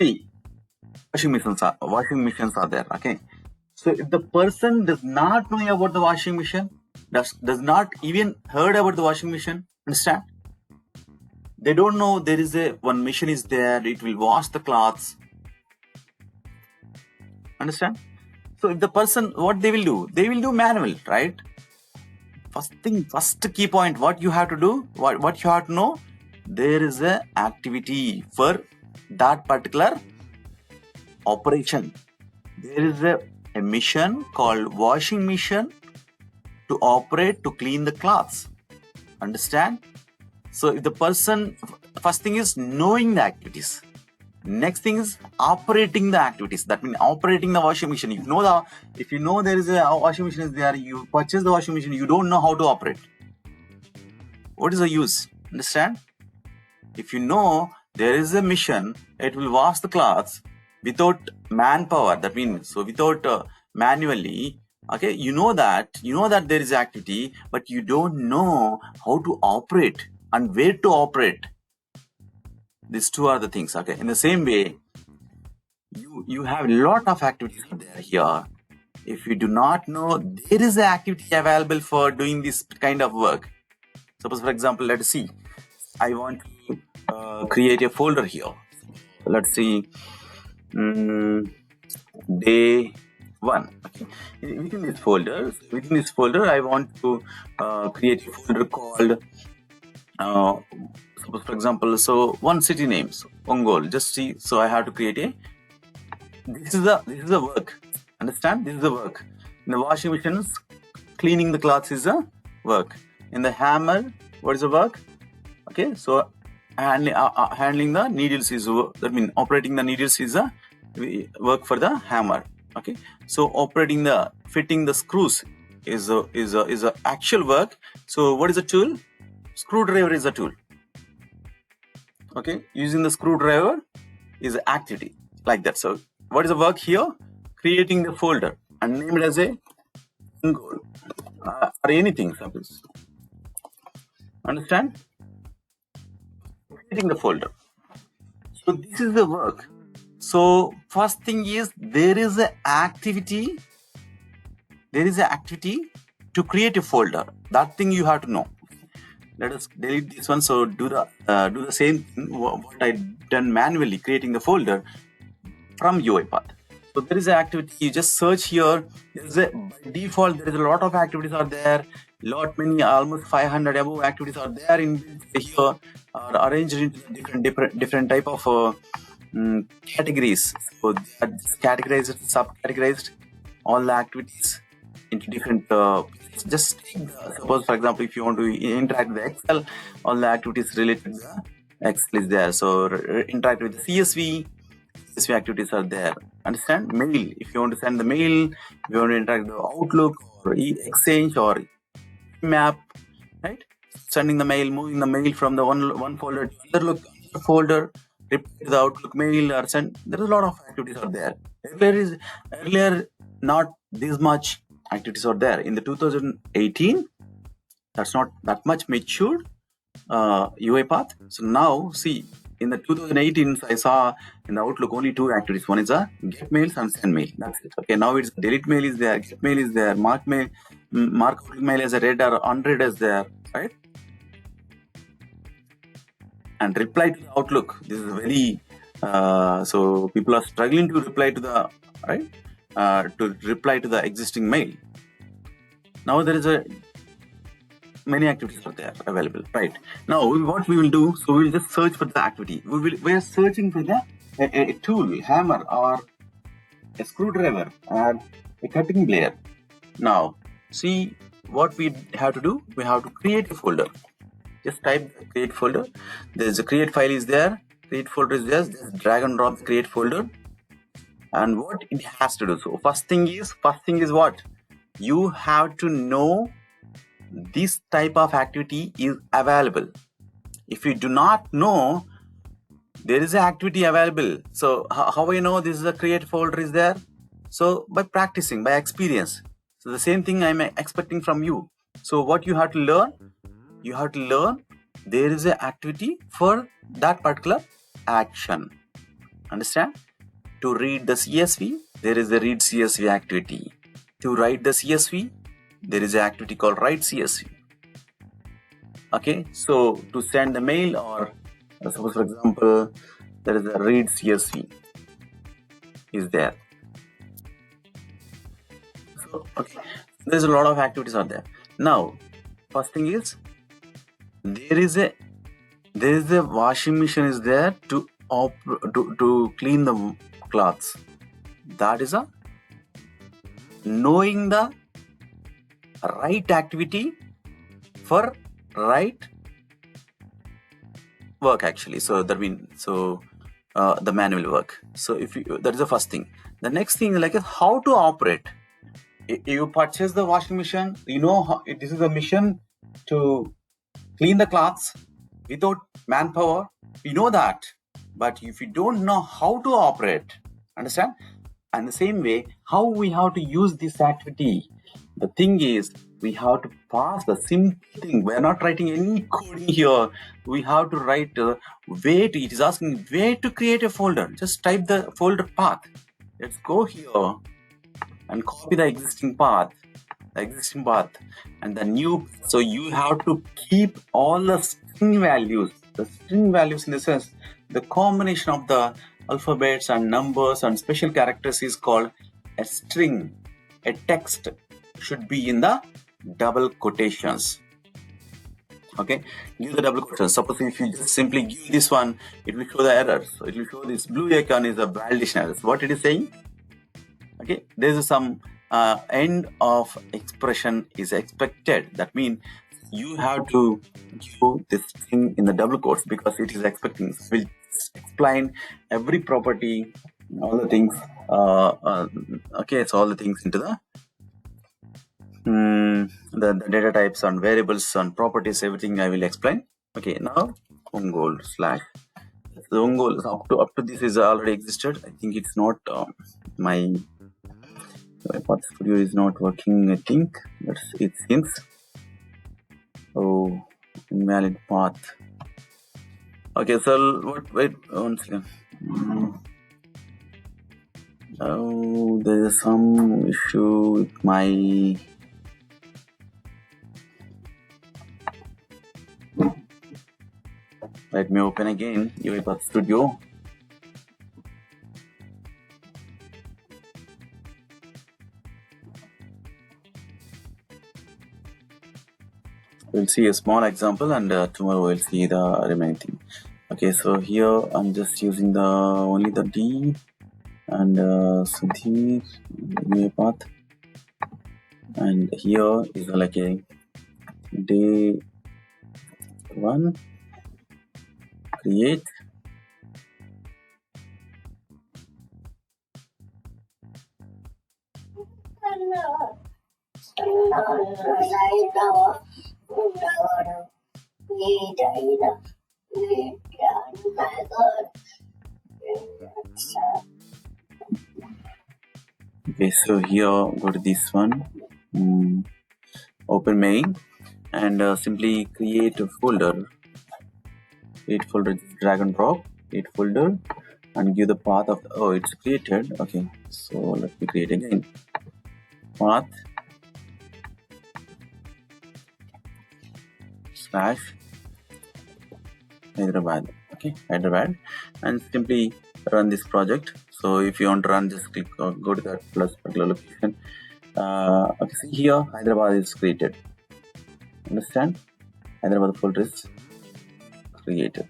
See, washing machines are there. Okay. So if the person does not know about the washing machine, does not even heard about the washing machine, understand? They don't know there is one machine is there. It will wash the clothes. Understand? So if the person, what they will do? They will do manual, right? First key point, what you have to do, what you have to know, there is a activity for that particular operation. There is a mission called washing machine to operate to clean the clothes. Understand? So if the person, first thing is knowing the activities. Next thing is operating the activities. That means operating the washing machine. If you know there is a washing machine is there, you purchase the washing machine, you don't know how to operate. What is the use? Understand? If you know there is a machine, it will wash the clothes without manpower. That means so without manually. Okay, you know that there is activity, but you don't know how to operate and where to operate. These two are the things. Okay, in the same way, you have a lot of activities there here. If you do not know there is an activity available for doing this kind of work. Suppose, for example, let's see, I want to create a folder here. Let's see, day 1. Okay. Within this folder, I want to create a folder called, suppose, for example, so one city names, Ongole. Just see, so I have to create a. This is the work. Understand? This is the work. In the washing machines, cleaning the clothes is a work. In the hammer, what is the work? Okay, so handling the needles is that means operating the needles is a work for the hammer. Okay, so fitting the screws is a actual work. So what is the tool? Screwdriver is a tool. Okay, using the screwdriver is an activity like that. So what is the work here? Creating the folder and name it as a goal or anything, suppose. Understand? Creating the folder. So this is the work. So first thing is there is an activity. There is an activity to create a folder. That thing you have to know. Let us delete this one. So do the same thing what I done manually, creating the folder from UiPath. So there is an activity. You just search here. By default, there is a lot of activities are there. Many, almost 500 above activities are there in here, are arranged into different type of categories. So they are categorized, subcategorized all the activities into different. Just take suppose, for example, if you want to interact with Excel, all the activities related to the Excel is there. So interact with the CSV activities are there. Understand? Mail. If you want to send the mail, if you want to interact with the Outlook or Exchange or Map, right? Sending the mail, moving the mail from the one folder to another folder, reply to the Outlook mail or send. There is a lot of activities are there. Earlier not this much activities are there. In the 2018, that's not that much matured UiPath. So now see, in the 2018, I saw in the Outlook only 2 activities. One is a get mails and send mail. That's it. Okay, now it's delete mail is there, get mail is there, mark Outlook mail as a read or unread is there, right? And reply to the Outlook. This is very so people are struggling to reply to the existing mail. Now there is many activities are there available, right? Now what we will do, so we will just search for the activity. We are searching for a tool, hammer or a screwdriver or a cutting blade. Now see what we have to do. We have to create a folder. Just type create folder. There's a create file is there. Create folder is there. Just drag and drop create folder. And what it has to do. So first thing is what? You have to know this type of activity is available. If you do not know there is an activity available, so how I know this is a create folder is there? So by practicing, by experience. So the same thing I'm expecting from you. So what you have to learn? You have to learn there is an activity for that particular action. Understand? To read the CSV, there is a read CSV activity. To write the CSV, there is an activity called write CSV. Okay, so to send the mail, or suppose for example, there is a read CSV is there. So okay, there's a lot of activities are there. Now, first thing is there is a washing machine is there to clean the clothes. That is a knowing the right activity for right work actually. So that means the manual work. So if you, that is the first thing. The next thing like is how to operate. You purchase the washing machine, you know how, this is a mission to clean the clothes without manpower. You know that, but if you don't know how to operate, understand? And the same way, how we have to use this activity. The thing is, we have to pass the simple thing. We are not writing any coding here. We have to write way to, it is asking way to create a folder. Just type the folder path. Let's go here and copy the existing path and the new. So you have to keep all the string values in the sense the combination of the alphabets and numbers and special characters is called a string. A text should be in the double quotations. Okay, give the double quotations. Suppose if you just simply give this one, it will show the error. So it will show this blue icon is a validation error. What it is saying? Okay, there is some end of expression is expected. That means you have to give this thing in the double quotes because it is expecting. We'll explain every property, all the things. Okay, so all the things into the data types and variables and properties, everything I will explain. Okay, now Ongol slash. The Ongol up to this is already existed. I think it's not my Path Studio is not working. I think it seems. Oh, invalid path. Okay, so wait one second. Oh, there is some issue with my. Let me open again UiPath Studio. We'll see a small example and tomorrow we'll see the remaining thing. Okay, so here I'm just using only the D and Sudhir UiPath, and here is like a day 1 create. Okay, so here go to this one, open main, and simply create a folder. Create folder, drag and drop, create folder, and give the path of it's created. Okay, so let me create again. Path slash Hyderabad. Okay, Hyderabad, and simply run this project. So if you want to run, just click go to that plus particular location. Okay, see here Hyderabad is created. Understand? Hyderabad folder is created.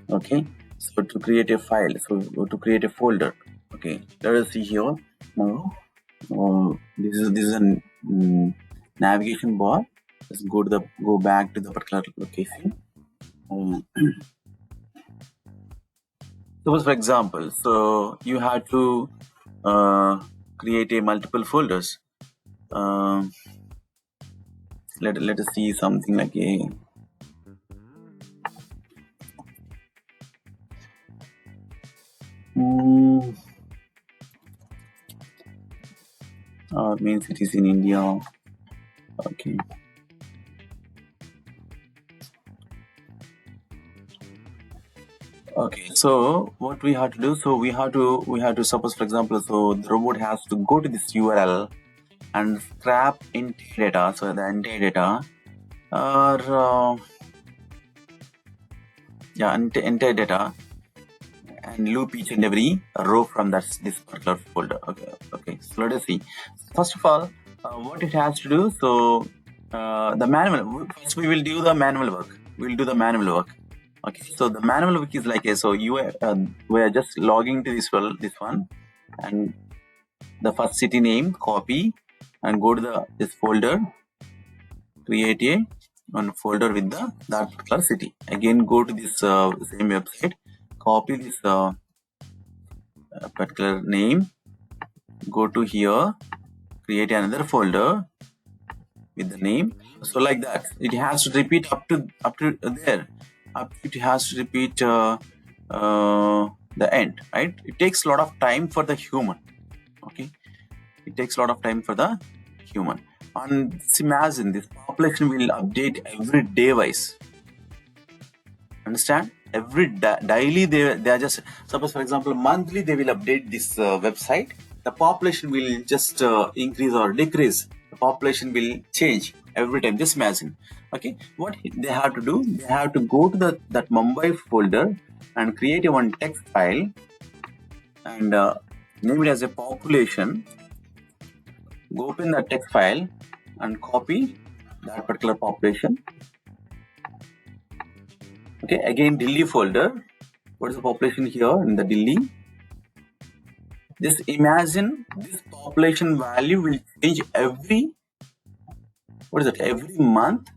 Okay, so to create a file, so to create a folder. Okay, let us see here now. This is a navigation bar. Let's go back to the particular location. Suppose for example, so you have to create a multiple folders. Let us see something like a means it is in India. Okay. Okay, so what we have to do? So we have to suppose, for example, so the robot has to go to this URL and scrap entire data. So the entire data, or entire data, and loop each and every row from this particular folder. Okay. So let us see. First of all, what it has to do. So the manual. First, we will do the manual work. We'll do the manual work. Okay. So the manual work is like so we are just logging to this one, and the first city name, copy, and go to this folder, create one folder with that particular city. Again, go to this same website, copy this particular name, go to here, create another folder with the name. So like that, it has to repeat up to there. It has to repeat the end, right? It takes a lot of time for the human. Okay, it takes a lot of time for the human. And imagine this population will update every day wise. Understand? Every daily they are just, suppose for example monthly they will update this website. The population will just increase or decrease. The population will change every time. Just imagine. Okay, what they have to do? They have to go to that Mumbai folder and create a one text file and name it as a population. Go open that text file and copy that particular population. Okay, again Delhi folder. What is the population here in the Delhi? Just imagine this population value will change every month.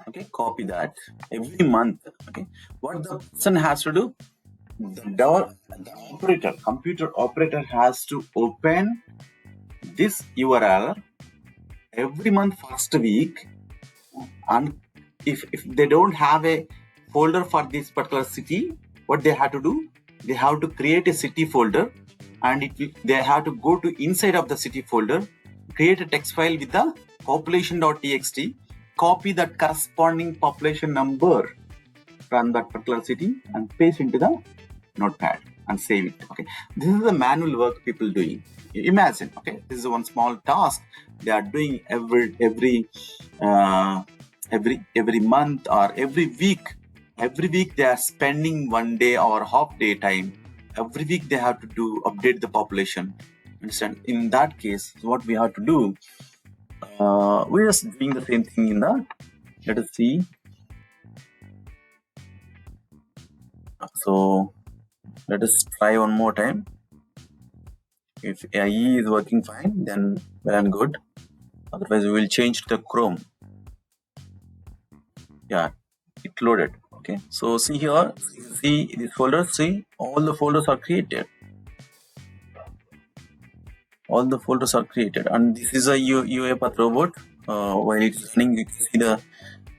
Okay, copy that every month. Okay, what the person has to do? The computer operator has to open this URL every month first week, and if they don't have a folder for this particular city, what they have to do? They have to create a city folder, and they have to go to inside of the city folder, create a text file with the population.txt, copy that corresponding population number from that particular city and paste into the notepad and save it. Okay, this is the manual work people doing. Imagine, okay, this is one small task they are doing every month or every week. Every week they are spending 1 day or half day time. Every week they have to update the population. Understand? In that case, what we have to do, we're just doing the same thing in the, let us see. So let us try one more time. If IE is working fine, then well and good. Otherwise, we will change to Chrome. Yeah, it loaded. Okay, so see here, see this folder. See, all the folders are created. All the folders are created, and this is a UiPath robot. While it's running, you can see the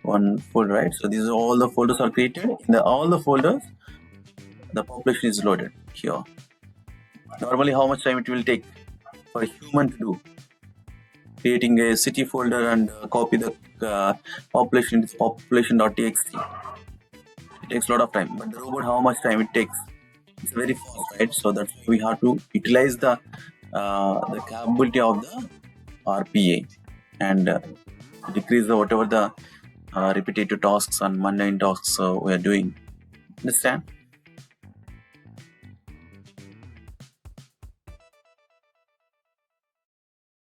one folder, right? So these are all the folders are created. In all the folders, the population is loaded here. Normally, how much time it will take for a human to do? Creating a city folder and copy the population into population.txt. It takes a lot of time. But the robot, how much time it takes? It's very fast, right? So that's why we have to utilize the capability of the RPA and decrease whatever the repetitive tasks and mundane tasks we are doing. Understand?